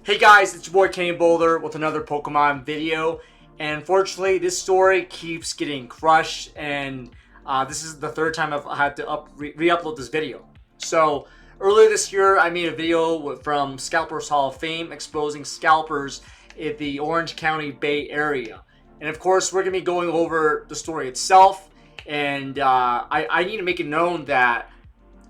Hey guys, it's your boy Kenny Boulder with another Pokemon video, and unfortunately this story keeps getting crushed, and this is the third time I've had to re-upload this video. So earlier this year I made a video from ScalpersHallofFame exposing scalpers in the Orange County Bay Area, and of course we're going to be going over the story itself, and I need to make it known that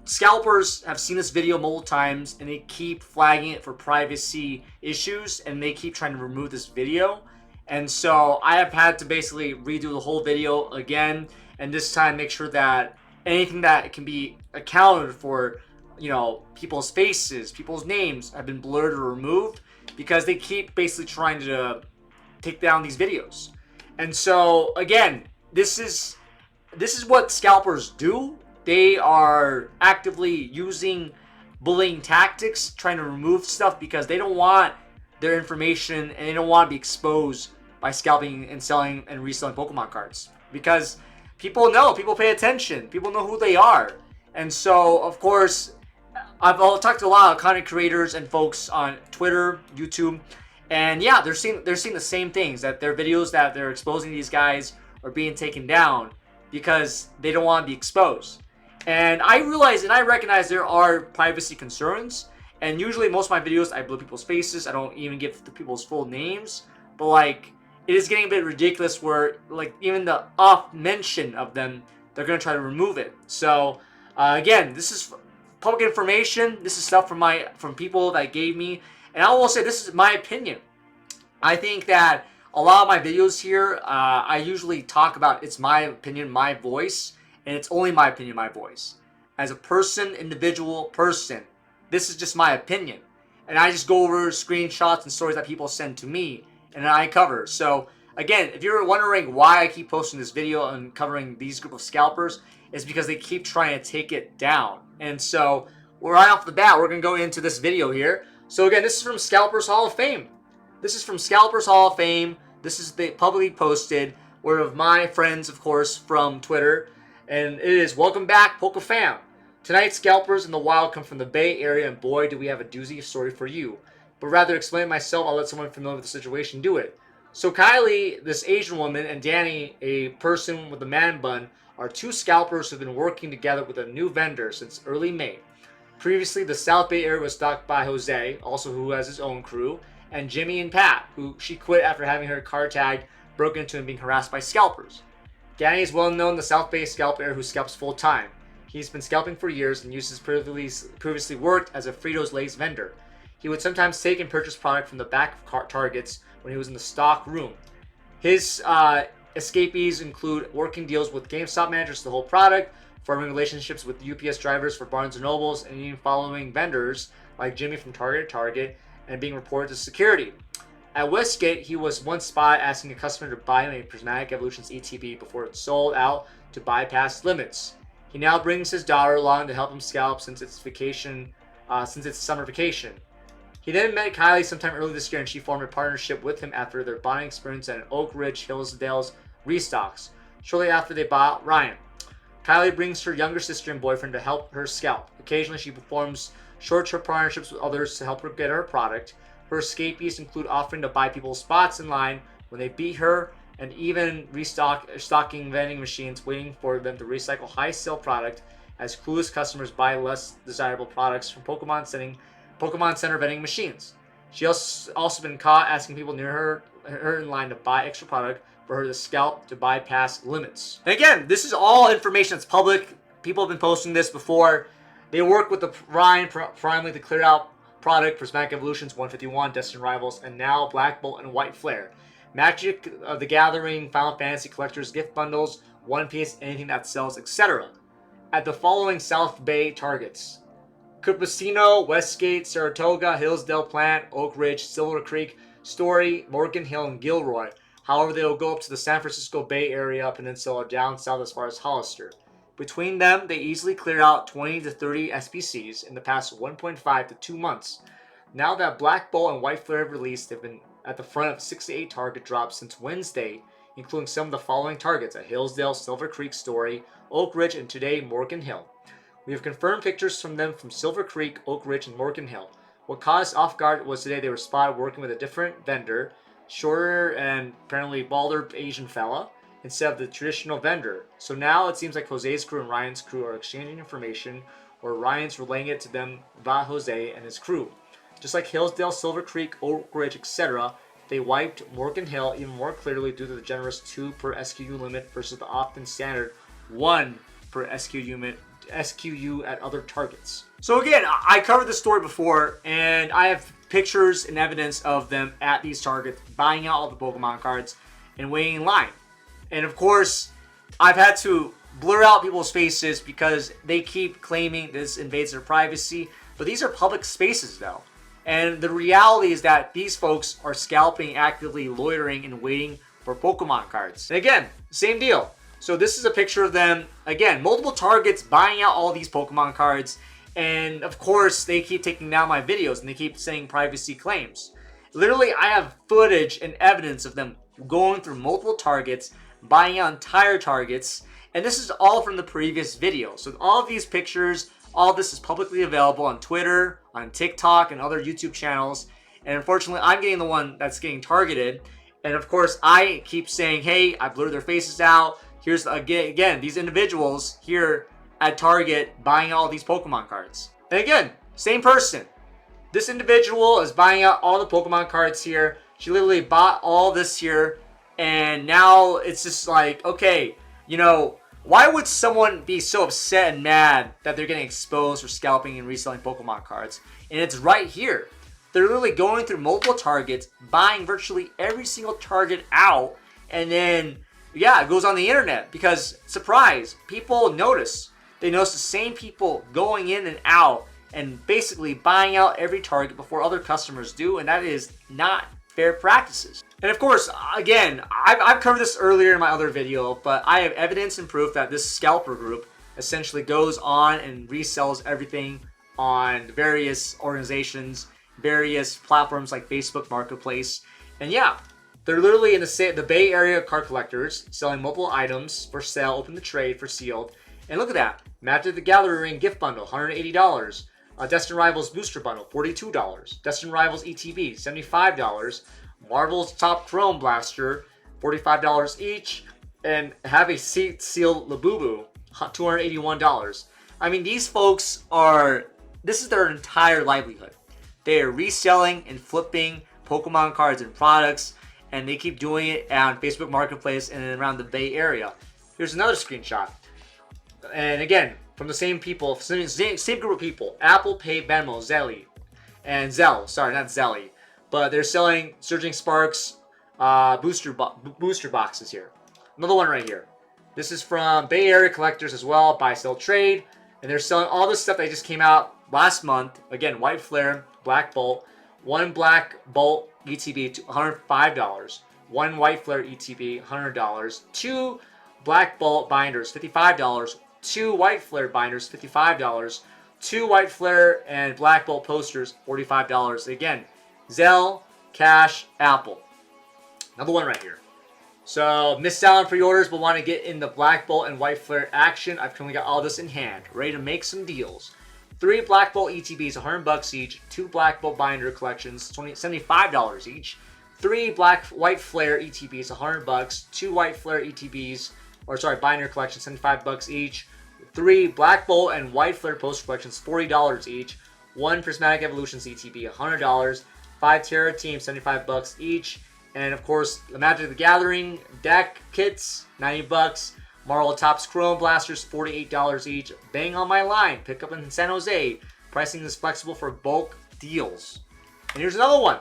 scalpers have seen this video multiple times and they keep flagging it for privacy issues and they keep trying to remove this video. And so I have had to basically redo the whole video again, and this time make sure that anything that can be accounted for, you know, people's faces, people's names have been blurred or removed because they keep basically trying to take down these videos. And so again, this is what scalpers do. They are actively using bullying tactics, trying to remove stuff because they don't want their information and they don't want to be exposed by scalping and selling and reselling Pokemon cards. Because people know, people pay attention, people know who they are. And so, of course, I've talked to a lot of content creators and folks on Twitter, YouTube, and yeah, they're seeing the same things, that their videos that they're exposing these guys are being taken down because they don't want to be exposed. And I realize and I recognize there are privacy concerns. And usually most of my videos, I blur people's faces. I don't even give the people's full names. But like, it is getting a bit ridiculous where like even the off mention of them, they're going to try to remove it. So again, this is public information. This is stuff from people that gave me. And I will say this is my opinion. I think that a lot of my videos here, I usually talk about it's my opinion, my voice. And it's only my opinion, my voice. As a person, individual person, this is just my opinion. And I just go over screenshots and stories that people send to me and I cover. So again, if you're wondering why I keep posting this video and covering these group of scalpers, it's because they keep trying to take it down. And so right off the bat, we're going to go into this video here. So again, this is from ScalpersHallofFame. This is from ScalpersHallofFame. This is the publicly posted. One of my friends, of course, from Twitter. And it is, welcome back, PokeFam. Tonight, scalpers in the wild come from the Bay Area, and boy, do we have a doozy story for you. But rather explain myself, I'll let someone familiar with the situation do it. So Kylie, this Asian woman, and Danny, a person with a man bun, are two scalpers who have been working together with a new vendor since early May. Previously, the South Bay area was stocked by Jose, also who has his own crew, and Jimmy and Pat, who she quit after having her car tag broken into and being harassed by scalpers. Danny is well known in the South Bay scalp area who scalps full-time. He's been scalping for years and uses previously worked as a Fritos Lay's vendor. He would sometimes take and purchase product from the back of Targets when he was in the stock room. His escapees include working deals with GameStop managers to the whole product, forming relationships with UPS drivers for Barnes & Nobles, and even following vendors like Jimmy from Target to Target and being reported to security. At Westgate, he was one spot asking a customer to buy him a Prismatic Evolutions ETB before it sold out to bypass limits. He now brings his daughter along to help him scalp since it's summer vacation. He then met Kylie sometime early this year, and she formed a partnership with him after their bonding experience at an Oak Ridge Hillsdale's restocks. Shortly after they bought Ryan, Kylie brings her younger sister and boyfriend to help her scalp. Occasionally, she performs short-term partnerships with others to help her get her product. Her escapees include offering to buy people spots in line when they beat her, and even stocking vending machines waiting for them to recycle high sale product as clueless customers buy less desirable products from Pokemon Center vending machines. She also been caught asking people near her in line to buy extra product for her to scalp to bypass limits. And again, this is all information that's public. People have been posting this before. They work with the Ryan primarily to clear out product, Prismatic Evolutions 151, Destined Rivals, and now Black Bolt and White Flare. Magic the Gathering, Final Fantasy Collectors, gift bundles, One Piece, anything that sells, etc. At the following South Bay targets: Cupertino, Westgate, Saratoga, Hillsdale Plant, Oak Ridge, Silver Creek, Story, Morgan Hill, and Gilroy. However, they will go up to the San Francisco Bay Area Peninsula down south as far as Hollister. Between them, they easily cleared out 20 to 30 SPCs in the past 1.5 to 2 months. Now that Black Bolt and White Flare have released, they've been at the front of 6 to 8 target drops since Wednesday, including some of the following targets at Hillsdale, Silver Creek, Story, Oak Ridge, and today Morgan Hill. We have confirmed pictures from them from Silver Creek, Oak Ridge, and Morgan Hill. What caught us off guard was today they were spotted working with a different vendor, shorter and apparently balder Asian fella, instead of the traditional vendor. So now it seems like Jose's crew and Ryan's crew are exchanging information, or Ryan's relaying it to them about Jose and his crew. Just like Hillsdale, Silver Creek, Oak Ridge, etc., they wiped Morgan Hill even more clearly due to the generous 2 per SKU limit versus the often standard 1 per SKU at other targets. So again, I covered this story before, and I have pictures and evidence of them at these targets buying out all the Pokemon cards and waiting in line. And of course, I've had to blur out people's faces because they keep claiming this invades their privacy, but these are public spaces though. And the reality is that these folks are scalping, actively loitering, and waiting for Pokemon cards. And again, same deal. So this is a picture of them, again, multiple targets buying out all these Pokemon cards. And of course, they keep taking down my videos and they keep saying privacy claims. Literally, I have footage and evidence of them going through multiple targets, buying out entire targets. And this is all from the previous video. So all of these pictures, all of this is publicly available on Twitter, on TikTok, and other YouTube channels. And unfortunately, I'm getting the one that's getting targeted. And of course, I keep saying, hey, I blurred their faces out. Here's, again, these individuals here at Target buying all these Pokemon cards. And again, same person. This individual is buying out all the Pokemon cards here. She literally bought all this here. And now it's just like, okay, you know, why would someone be so upset and mad that they're getting exposed for scalping and reselling Pokemon cards? And it's right here. They're literally going through multiple targets, buying virtually every single target out, and then, yeah, it goes on the internet because, surprise, people notice. They notice the same people going in and out and basically buying out every target before other customers do, and that is not fair practices. And of course, again, I've covered this earlier in my other video, but I have evidence and proof that this scalper group essentially goes on and resells everything on various organizations, various platforms like Facebook Marketplace. And yeah, they're literally in the Bay Area card collectors selling multiple items for sale, open the trade for sealed. And look at that, Magic the Gathering gift bundle, $180. Destined Rivals booster bundle, $42. Destined Rivals ETB, $75. Marvel's Top Chrome Blaster, $45 each. And have a sealed Labubu, $281. I mean, these folks this is their entire livelihood. They are reselling and flipping Pokemon cards and products, and they keep doing it on Facebook Marketplace and around the Bay Area. Here's another screenshot. And again, from the same people, same group of people. Apple Pay, Venmo, Zelly, and Zelle. Sorry, not Zelly. But they're selling Surging Sparks booster boxes here. Another one right here. This is from Bay Area collectors as well, buy, sell, trade. And they're selling all this stuff that just came out last month. Again, White Flare, Black Bolt. One Black Bolt ETB, $105. One White Flare ETB, $100. Two Black Bolt binders, $55. Two White Flare binders, $55. Two White Flare and Black Bolt posters, $45. Again, Zelle, Cash, Apple. Another one right here. So, missed out on pre-orders but want to get in the Black Bolt and White Flare action. I've currently got all this in hand, ready to make some deals. 3 Black Bolt ETBs, $100 each. 2 Black Bolt binder collections, $75 each. 3 White Flare ETBs, $100. 2 White Flare ETBs, binder collections, $75 each. 3 Black Bolt and White Flare poster collections, $40 each. 1 Prismatic Evolutions ETB, $100. 5 Terra Team, $75 each. And of course, the Magic the Gathering deck kits, $90. Marvel Topps Chrome Blasters, $48 each. Bang on my line, pick up in San Jose. Pricing is flexible for bulk deals. And here's another one.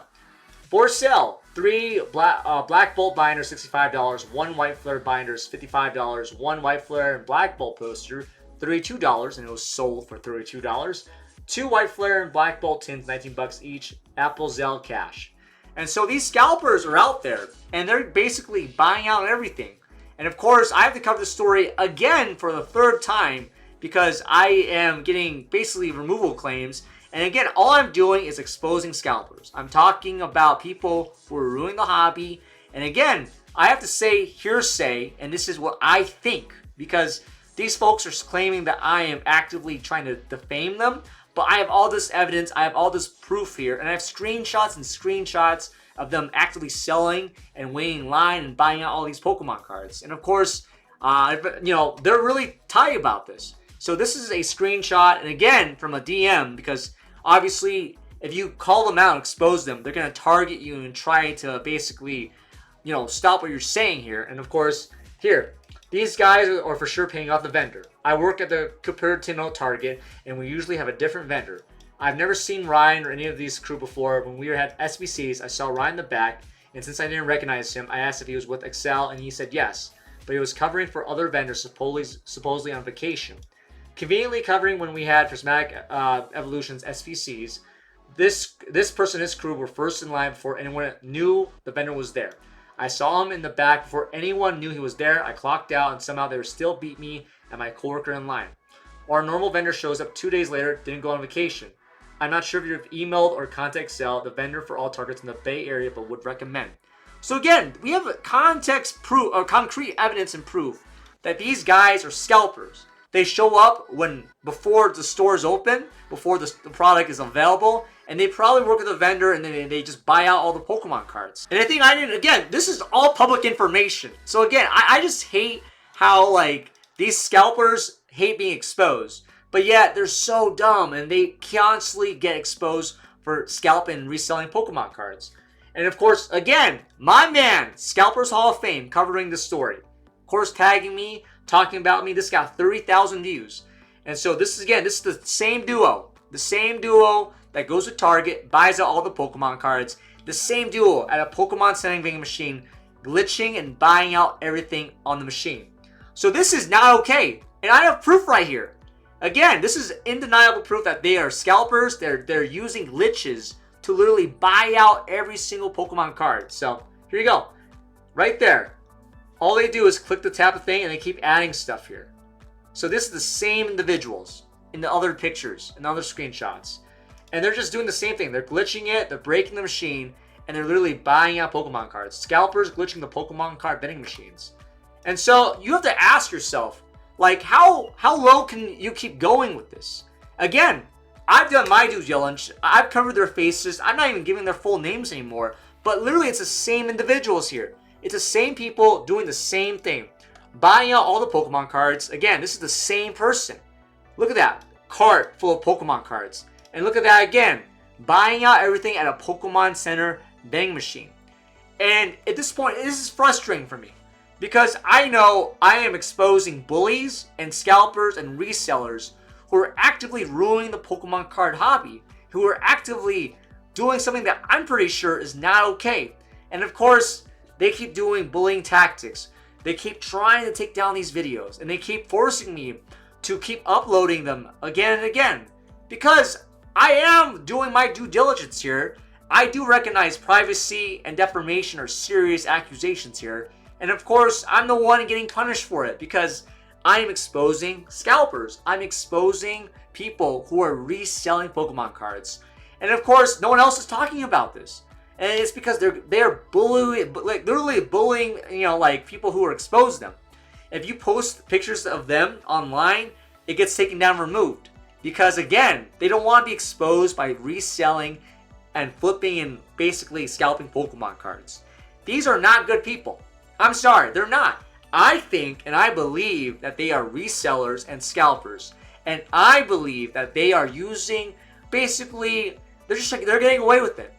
For sale, 3 Black Bolt binders, $65. 1 White Flare binders, $55. 1 White Flare and Black Bolt poster, $32, and it was sold for $32. 2 White Flare and Black Bolt tins, $19 each. Apple, Zelle, Cash. And so these scalpers are out there, and they're basically buying out everything. And of course, I have to cover the story again for the 3rd time because I am getting basically removal claims. And again, all I'm doing is exposing scalpers. I'm talking about people who are ruining the hobby. And again, I have to say hearsay, and this is what I think, because these folks are claiming that I am actively trying to defame them. But I have all this evidence, I have all this proof here, and I have screenshots and screenshots of them actively selling and waiting in line and buying out all these Pokemon cards. And of course, they're really tight about this. So this is a screenshot, and again, from a DM, because obviously, if you call them out, expose them, they're going to target you and try to basically, stop what you're saying here. And of course, here, these guys are for sure paying off the vendor. I work at the Cupertino Target, and we usually have a different vendor. I've never seen Ryan or any of these crew before. When we had SBCs, I saw Ryan in the back, and since I didn't recognize him, I asked if he was with Excel, and he said yes. But he was covering for other vendors, supposedly on vacation. Conveniently covering when we had Prismatic Evolutions SBCs, this person and his crew were first in line before anyone knew the vendor was there. I saw him in the back before anyone knew he was there. I clocked out, and somehow they still beat me and my coworker in line. Our normal vendor shows up 2 days later, didn't go on vacation. I'm not sure if you've emailed or contacted Excel, the vendor for all targets in the Bay Area, but would recommend. So again, we have concrete evidence and proof that these guys are scalpers. They show up before the stores open, before the product is available, and they probably work with a vendor, and then they just buy out all the Pokemon cards. And I think again, this is all public information. So again, I just hate how these scalpers hate being exposed. But yet, they're so dumb, and they constantly get exposed for scalping and reselling Pokemon cards. And of course, again, my man, Scalpers Hall of Fame, covering this story. Of course, tagging me, talking about me. This got 30,000 views. And so this is the same duo. The same duo that goes to Target, buys out all the Pokemon cards. The same duo at a Pokemon vending machine, glitching and buying out everything on the machine. So this is not okay. And I have proof right here. Again, this is undeniable proof that they are scalpers. They're using glitches to literally buy out every single Pokemon card. So here you go. Right there. All they do is click the tap of thing, and they keep adding stuff here. So this is the same individuals in the other pictures and other screenshots. And they're just doing the same thing. They're glitching it, they're breaking the machine, and they're literally buying out Pokemon cards. Scalpers glitching the Pokemon card vending machines. And so you have to ask yourself, how low can you keep going with this? Again, I've done my due diligence. I've covered their faces. I'm not even giving their full names anymore. But literally, it's the same individuals here. It's the same people doing the same thing. Buying out all the Pokemon cards. Again, this is the same person. Look at that. Cart full of Pokemon cards. And look at that again. Buying out everything at a Pokemon Center vending machine. And at this point, this is frustrating for me. Because I know I am exposing bullies and scalpers and resellers who are actively ruining the Pokemon card hobby. Who are actively doing something that I'm pretty sure is not okay. And of course, they keep doing bullying tactics. They keep trying to take down these videos. And they keep forcing me to keep uploading them again and again. Because I am doing my due diligence here. I do recognize privacy and defamation are serious accusations here. And of course, I'm the one getting punished for it because I am exposing scalpers. I'm exposing people who are reselling Pokemon cards. And of course, no one else is talking about this. And it's because they're bullying, literally bullying, people who are exposed them. If you post pictures of them online, it gets taken down and removed. Because again, they don't want to be exposed by reselling and flipping and basically scalping Pokemon cards. These are not good people. I'm sorry, they're not. I think and I believe that they are resellers and scalpers. And I believe that they are using, basically, they're getting away with it.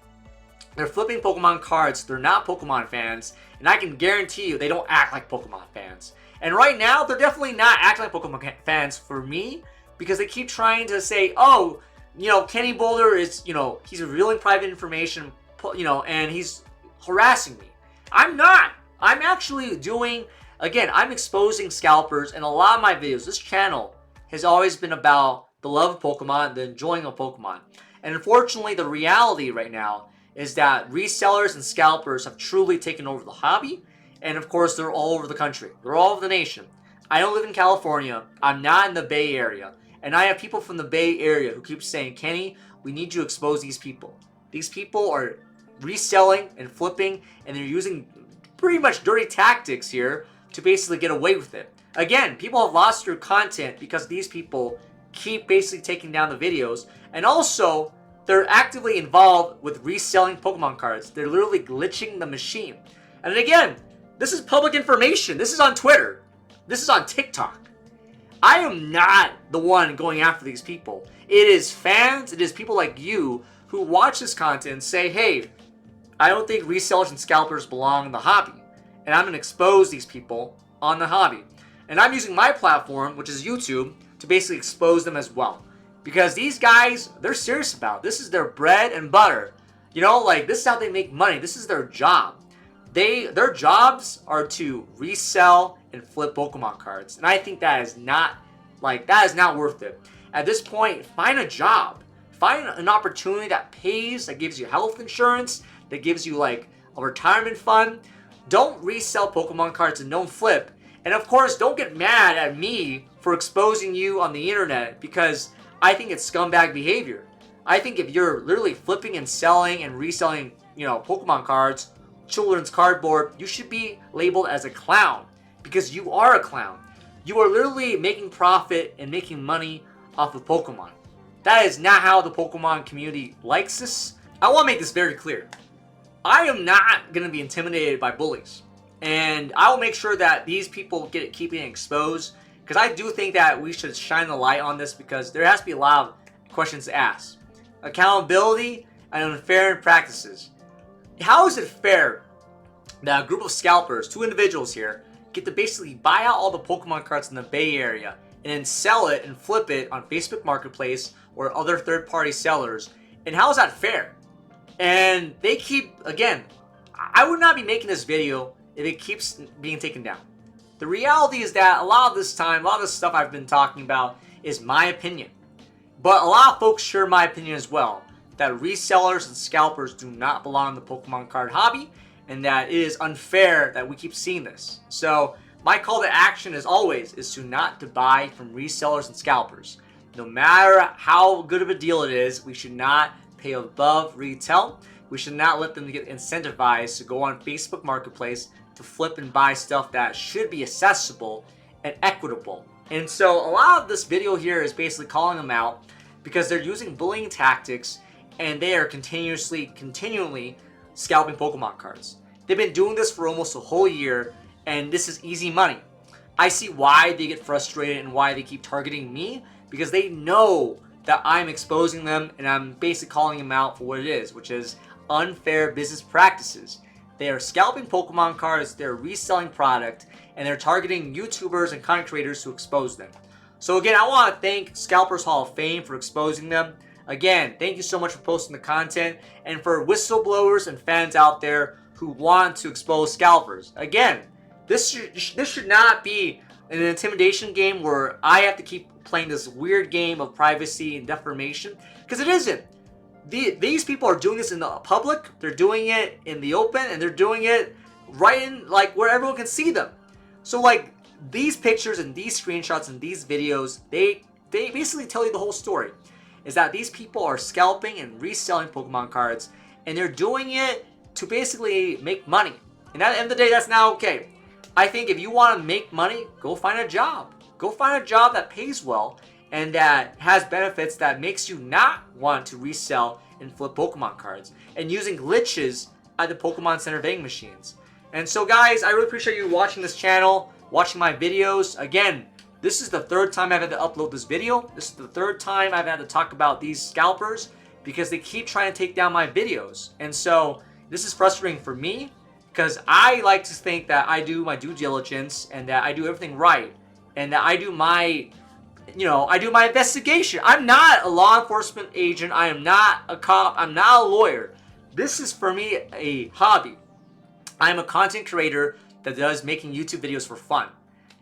They're flipping Pokemon cards. They're not Pokemon fans. And I can guarantee you they don't act like Pokemon fans. And right now, they're definitely not acting like Pokemon fans for me. Because they keep trying to say, oh, Kenny Boulder is, he's revealing private information, and he's harassing me. I'm not. I'm actually doing, again, I'm exposing scalpers in a lot of my videos. This channel has always been about the love of Pokemon, the enjoying of Pokemon. And unfortunately, the reality right now is that resellers and scalpers have truly taken over the hobby. And of course, they're all over the country. They're all over the nation. I don't live in California. I'm not in the Bay Area. And I have people from the Bay Area who keep saying, Kenny, we need you to expose these people. These people are reselling and flipping, and they're using pretty much dirty tactics here to basically get away with it. Again, people have lost their content because these people keep basically taking down the videos. And also, they're actively involved with reselling Pokemon cards. They're literally glitching the machine. And again, this is public information. This is on Twitter. This is on TikTok. I am not the one going after these people. It is fans, it is people like you who watch this content and say, hey, I don't think resellers and scalpers belong in the hobby. And I'm going to expose these people on the hobby. And I'm using my platform, which is YouTube, to basically expose them as well. Because these guys, they're serious about it. This is their bread and butter. You know, like, this is how they make money. This is their job. Their jobs are to resell and flip Pokemon cards. And I think that is not worth it. At this point, find a job. Find an opportunity that pays, that gives you health insurance, that gives you like a retirement fund. Don't resell Pokemon cards and don't flip. And of course, don't get mad at me for exposing you on the internet, because I think it's scumbag behavior. I think if you're literally flipping and selling and reselling, Pokemon cards, children's cardboard, you should be labeled as a clown, because you are a clown. You are literally making profit and making money off of Pokemon. That is not how the Pokemon community likes this. I want to make this very clear. I am not going to be intimidated by bullies. And I will make sure that these people keep being exposed, because I do think that we should shine the light on this, because there has to be a lot of questions to ask. Accountability and unfair practices. How is it fair that a group of scalpers, 2 individuals here, get to basically buy out all the Pokemon cards in the Bay Area and then sell it and flip it on Facebook Marketplace or other third-party sellers? And how is that fair? And they keep, again, I would not be making this video if it keeps being taken down. The reality is that a lot of this stuff I've been talking about is my opinion. But a lot of folks share my opinion as well, that resellers and scalpers do not belong in the Pokemon card hobby, and that it is unfair that we keep seeing this. So my call to action, as always, is to not to buy from resellers and scalpers. No matter how good of a deal it is, we should not pay above retail. We should not let them get incentivized to go on Facebook Marketplace to flip and buy stuff that should be accessible and equitable. And so a lot of this video here is basically calling them out, because they're using bullying tactics and they are continually scalping Pokemon cards. They've been doing this for almost a whole year, and this is easy money. I see why they get frustrated and why they keep targeting me, because they know that I'm exposing them and I'm basically calling them out for what it is, which is unfair business practices. They are scalping Pokemon cards, they're reselling product, and they're targeting YouTubers and content creators to expose them. So again, I want to thank Scalpers Hall of Fame for exposing them. Again, thank you so much for posting the content, and for whistleblowers and fans out there who want to expose scalpers. Again, this should not be an intimidation game where I have to keep playing this weird game of privacy and defamation, because it isn't. These people are doing this in the public, they're doing it in the open, and they're doing it right in like where everyone can see them. So like these pictures and these screenshots and these videos, they basically tell you the whole story. Is that these people are scalping and reselling Pokemon cards, and they're doing it to basically make money. And at the end of the day, that's not okay. I think if you want to make money, go find a job. Go find a job that pays well and that has benefits that makes you not want to resell and flip Pokemon cards and using glitches at the Pokemon Center vending machines. And so guys, I really appreciate you watching this channel, watching my videos. Again, this is the 3rd time I've had to upload this video. This is the 3rd time I've had to talk about these scalpers, because they keep trying to take down my videos. And so this is frustrating for me, because I like to think that I do my due diligence and that I do everything right and that I do my investigation. I'm not a law enforcement agent. I am not a cop. I'm not a lawyer. This is for me a hobby. I'm a content creator that does making YouTube videos for fun.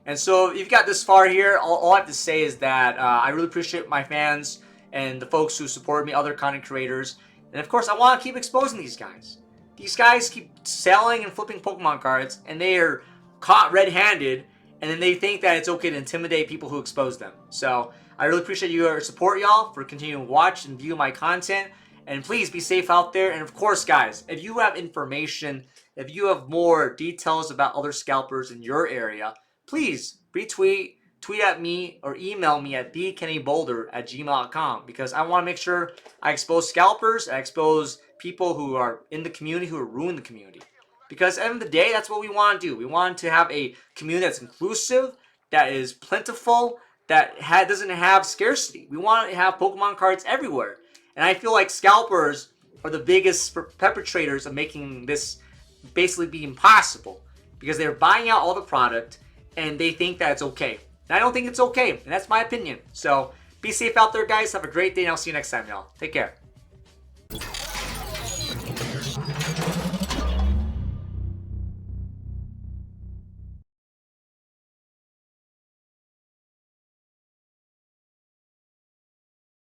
And so if you've got this far here, all I have to say is that I really appreciate my fans and the folks who support me, other content creators. And of course, I want to keep exposing these guys. These guys keep selling and flipping Pokemon cards, and they are caught red-handed, and then they think that it's okay to intimidate people who expose them. So I really appreciate your support, y'all, for continuing to watch and view my content. And please be safe out there. And of course, guys, if you have information, if you have more details about other scalpers in your area, please retweet, tweet at me or email me at thekennyboulder@gmail.com, because I want to make sure I expose scalpers, I expose people who are in the community who are ruining the community. Because at the end of the day, that's what we want to do. We want to have a community that's inclusive, that is plentiful, that doesn't have scarcity. We want to have Pokemon cards everywhere. And I feel like scalpers are the biggest perpetrators of making this basically be impossible, because they're buying out all the product and they think that it's okay. And I don't think it's okay, and that's my opinion. So be safe out there, guys. Have a great day, and I'll see you next time, y'all. Take care.